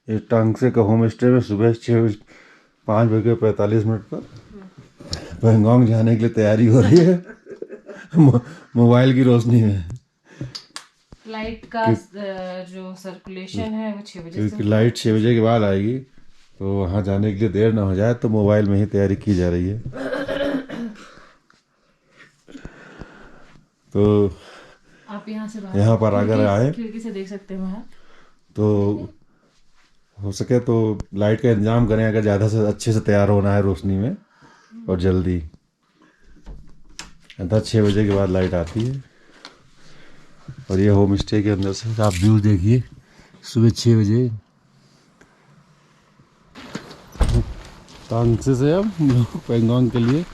ये टांगसे का home stay में सुबह 5:45 पर पैंगोंग जाने के लिए तैयारी हो रही है मोबाइल की रोशनी में। लाइट का जो सर्कुलेशन है वो 6 बजे से क्योंकि लाइट 6 बजे के बाद आएगी, तो वहाँ जाने के लिए देर ना हो जाए, तो मोबाइल में ही तैयारी की जा रही है। तो आप यहाँ से यहाँ पर अगर आए खिड़की से देख सकते हैं वहाँ, तो हो सके तो लाइट का इंतजाम करें, अगर ज़्यादा से अच्छे से तैयार होना है रोशनी में और जल्दी। अंदर 6 बजे के बाद लाइट आती है। और ये होम स्टे के अंदर से आप व्यू देखिए सुबह 6 बजे। तांगसे से अब पैंगोंग के लिए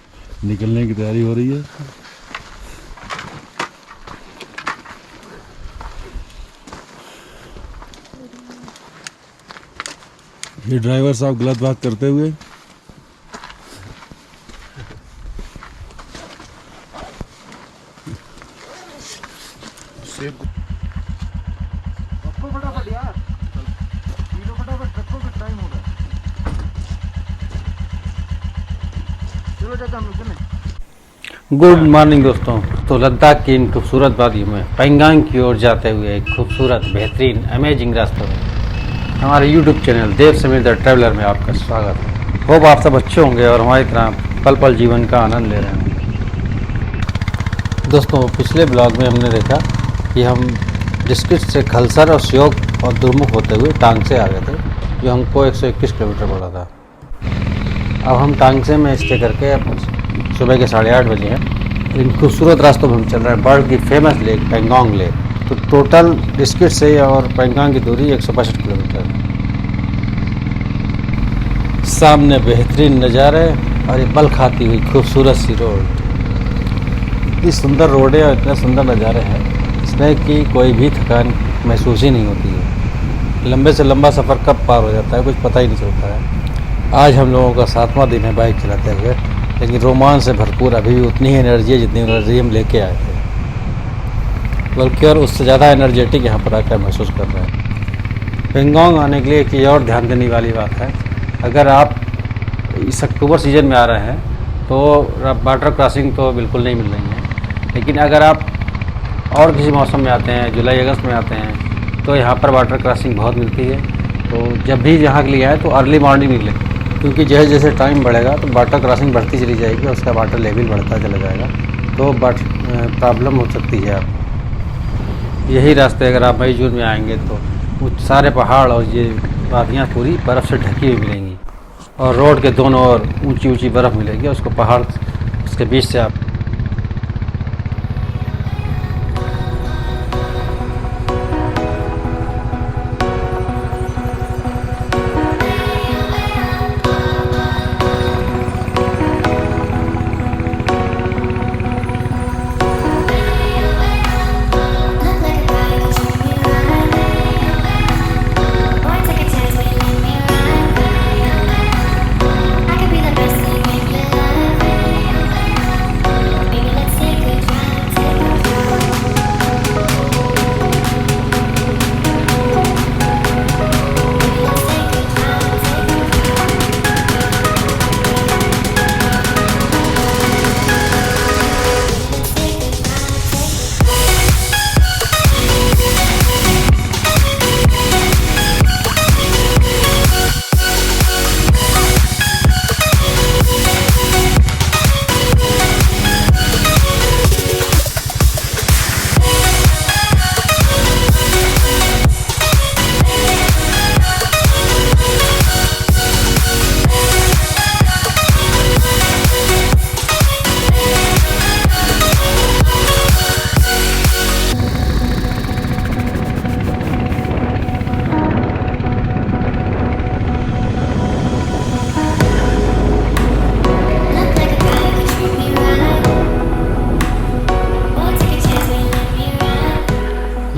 निकलने की तैयारी हो रही है। ये ड्राइवर साहब गलत बात करते हुए फटाफट यार, फटाफट ट्रकों का टाइम हो रहा है। चलो जाता हम लोग। गुड मॉर्निंग दोस्तों। तो लद्दाख की इन खूबसूरत वादियों में पैंगांग की ओर जाते हुए एक खूबसूरत बेहतरीन अमेजिंग रास्ते में हमारे YouTube channel Dev Sameer the traveller में आपका स्वागत है। होप आप सब अच्छे होंगे और हमारी तरह पल पल जीवन का आनंद ले रहे होंगे। दोस्तों, पिछले ब्लॉग में हमने देखा कि हम डिस्ट्रिक्ट से खलसर और श्योक और दुरमुख होते हुए टांगसे आ गए थे, जो हमको 121 किलोमीटर पड़ा था। अब हम टांगसे में स्टे करके सुबह के 8:30 बजे हैं। इन खूबसूरत रास्तों में हम चल रहे हैं वर्ल्ड की फेमस लेक पैंगोंग लेक। तो टोटल डिस्ट्रिक्ट से और पैंगोंग की दूरी 162 किलोमीटर। सामने बेहतरीन नज़ारे और ये बल खाती हुई खूबसूरत सी रोड। इतनी सुंदर रोडें और इतने सुंदर नज़ारे हैं इसमें कि कोई भी थकान महसूस ही नहीं होती है। लंबे से लंबा सफ़र कब पार हो जाता है कुछ पता ही नहीं चलता है। आज हम लोगों का 7वां दिन है बाइक चलाते हुए, लेकिन रोमांच से भरपूर अभी भी उतनी ही एनर्जी है जितनी एनर्जी हम लेके आए थे, बल्कि और उससे ज़्यादा एनर्जेटिक यहाँ पर आकर महसूस कर रहे हैं। पैंगोंग आने के लिए एक और ध्यान देने वाली बात है, अगर आप इस अक्टूबर सीज़न में आ रहे हैं तो वाटर क्रॉसिंग तो बिल्कुल नहीं मिल रही है। लेकिन अगर आप और किसी मौसम में आते हैं, जुलाई अगस्त में आते हैं, तो यहाँ पर वाटर क्रॉसिंग बहुत मिलती है। तो जब भी यहाँ के लिए आए तो अर्ली मॉर्निंग निकले, क्योंकि जैसे जैसे टाइम बढ़ेगा तो वाटर क्रॉसिंग बढ़ती चली जाएगी और उसका वाटर लेवल बढ़ता चला जाएगा, तो प्रॉब्लम हो सकती है। आप यही रास्ते अगर आप मई जून में आएंगे तो वो सारे पहाड़ और ये वादियाँ पूरी बर्फ़ से ढकी हुई मिलेंगी और रोड के दोनों ओर ऊंची ऊंची बर्फ़ मिलेगी। उसको पहाड़ उसके बीच से आप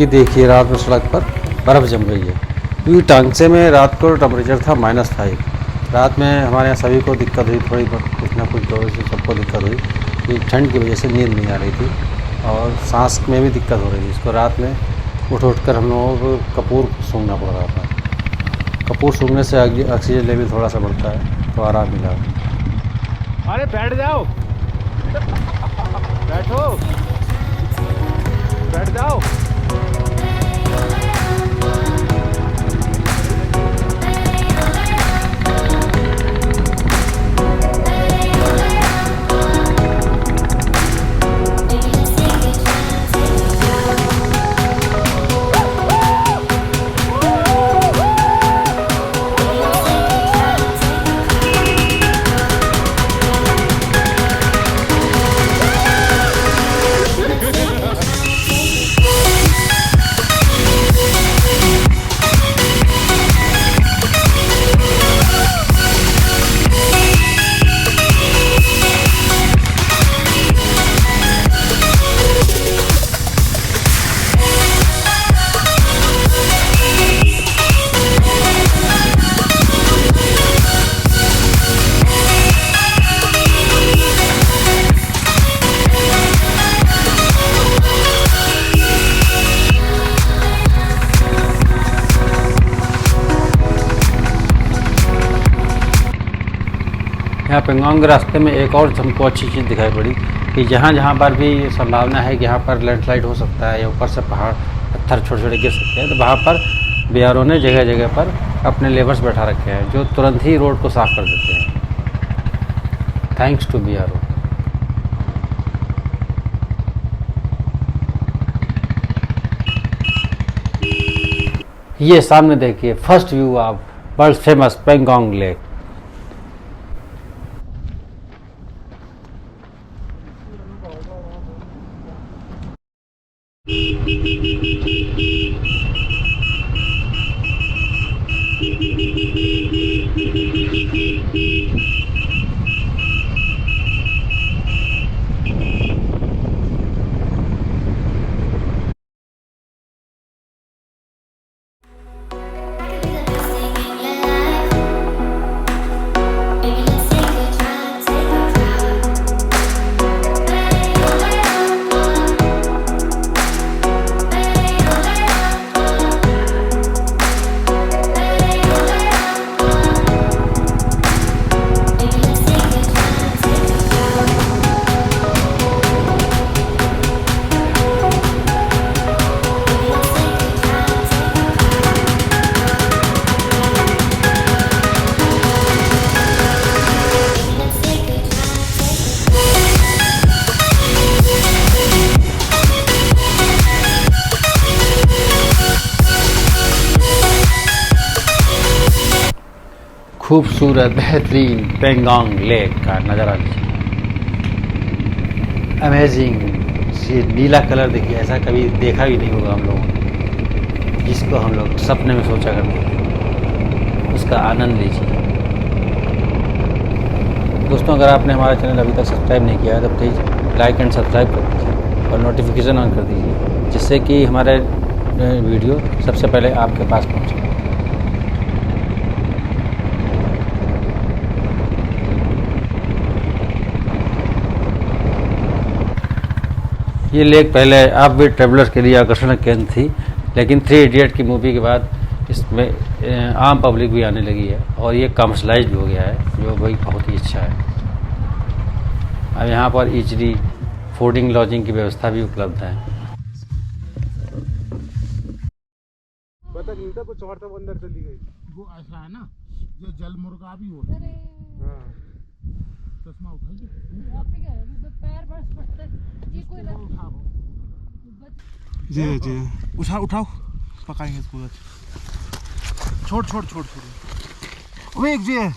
ये देखिए रात में सड़क पर बर्फ़ जम गई है, क्योंकि टांगसे में रात को टेम्परेचर था -5। रात में हमारे यहाँ सभी को दिक्कत हुई, थोड़ी बहुत कुछ ना कुछ दौर से सबको दिक्कत हुई कि ठंड की वजह से नींद नहीं आ रही थी और सांस में भी दिक्कत हो रही थी। इसको रात में उठ कर हम लोगों को कपूर सूंघना पड़ रहा था। कपूर सूंघने से ऑक्सीजन लेवल थोड़ा सा बढ़ता है, तो आराम मिला। अरे बैठ जाओ, बैठो, बैठ जाओ। यहाँ पेंगोंग के रास्ते में एक और हमको अच्छी चीज़ दिखाई पड़ी कि जहाँ जहाँ पर भी संभावना है कि यहाँ पर लैंडस्लाइड हो सकता है या ऊपर से पहाड़ पत्थर छोटे छोटे गिर सकते हैं, तो वहाँ पर बीआरओ ने जगह जगह पर अपने लेबर्स बैठा रखे हैं जो तुरंत ही रोड को साफ़ कर देते हैं। Thanks to BRO. ये सामने देखिए first view of world famous Pangong lake. खूबसूरत बेहतरीन पेंगोंग लेक का नज़ारा लीजिए। अमेजिंग, ये नीला कलर देखिए, ऐसा कभी देखा भी नहीं होगा हम लोगों ने, जिसको हम लोग सपने में सोचा करते थे। उसका आनंद लीजिए। दोस्तों, अगर आपने हमारा चैनल अभी तक सब्सक्राइब नहीं किया है तो प्लीज़ लाइक एंड सब्सक्राइब कर दीजिए और नोटिफिकेशन ऑन कर दीजिए, जिससे कि हमारे वीडियो सबसे पहले आपके पास पहुँचे। ये लेक पहले आप भी ट्रेवलर्स के लिए आकर्षण केंद्र थी, लेकिन 3 इडियट की मूवी के बाद इसमें आम पब्लिक भी आने लगी है और ये कमर्शलाइज भी हो गया है, जो भाई बहुत ही अच्छा है। अब यहाँ पर इजली फूडिंग लॉजिंग की व्यवस्था भी उपलब्ध है। पता नहीं था कुछ और तब अंदर चली गई। वो ऐसा है ना, जो जल मुर्गा भी होता है। हाँ। चश्मा उठाइए, पैर बस पड़ता है। ये कोई उठाओ, जी जी, उठाओ उठाओ, पकाएंगे इसको। छोड़ छोड़ छोड़ छोड़। वो एक जी है,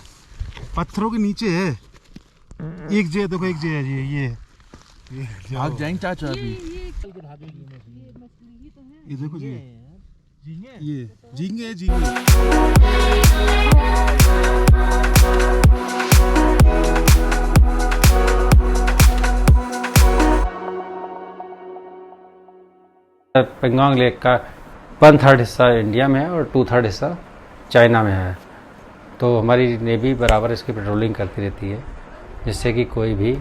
पत्थरों के नीचे है एक जी, देखो एक जी है जी, ये भाग जाएंगे चाचा अभी। ये देखो जी, ये झींगे झींगे। पेंगोंग लेक का 1/3 हिस्सा इंडिया में है और 2/3 हिस्सा चाइना में है। तो हमारी नेवी बराबर इसकी पेट्रोलिंग करती रहती है, जिससे कि कोई भी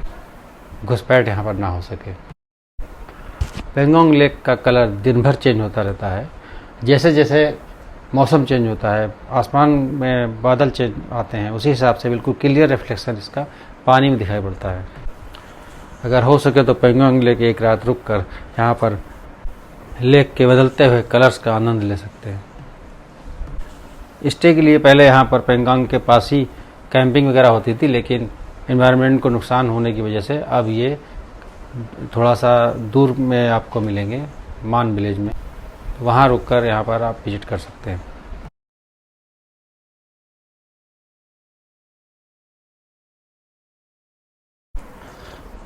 घुसपैठ यहाँ पर ना हो सके। पेंगोंग लेक का कलर दिन भर चेंज होता रहता है। जैसे जैसे मौसम चेंज होता है, आसमान में बादल चेंज आते हैं, उसी हिसाब से बिल्कुल क्लियर रिफ्लेक्शन इसका पानी में दिखाई पड़ता है। अगर हो सके तो पेंगोंग लेक एक रात रुक कर यहाँ पर लेक के बदलते हुए कलर्स का आनंद ले सकते हैं। स्टे के लिए पहले यहाँ पर पेंगोंग के पास ही कैंपिंग वगैरह होती थी, लेकिन एनवायरनमेंट को नुकसान होने की वजह से अब ये थोड़ा सा दूर में आपको मिलेंगे, मान विलेज में, वहाँ रुककर यहाँ पर आप विजिट कर सकते हैं।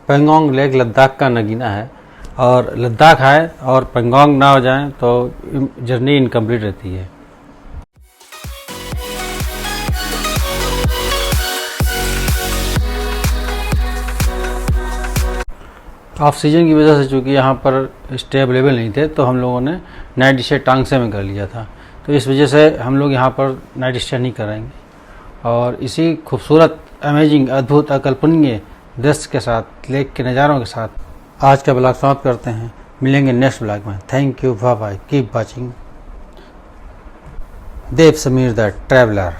पेंगोंग लेक लद्दाख का नगीना है, और लद्दाख आए और पेंगोंग ना हो जाए तो जर्नी इनकम्प्लीट रहती है। ऑफ सीजन की वजह से चूँकि यहाँ पर स्टे अवेलेबल नहीं थे, तो हम लोगों ने नाइट स्टे टांगसे में कर लिया था, तो इस वजह से हम लोग यहाँ पर नाइट स्टे नहीं करेंगे। और इसी खूबसूरत, अमेजिंग, अद्भुत, अकल्पनीय दृश्य के साथ, लेक के नज़ारों के साथ आज का ब्लॉग समाप्त करते हैं। मिलेंगे नेक्स्ट ब्लॉग में। Thank you, bye bye, keep watching Dev Sameer the traveller.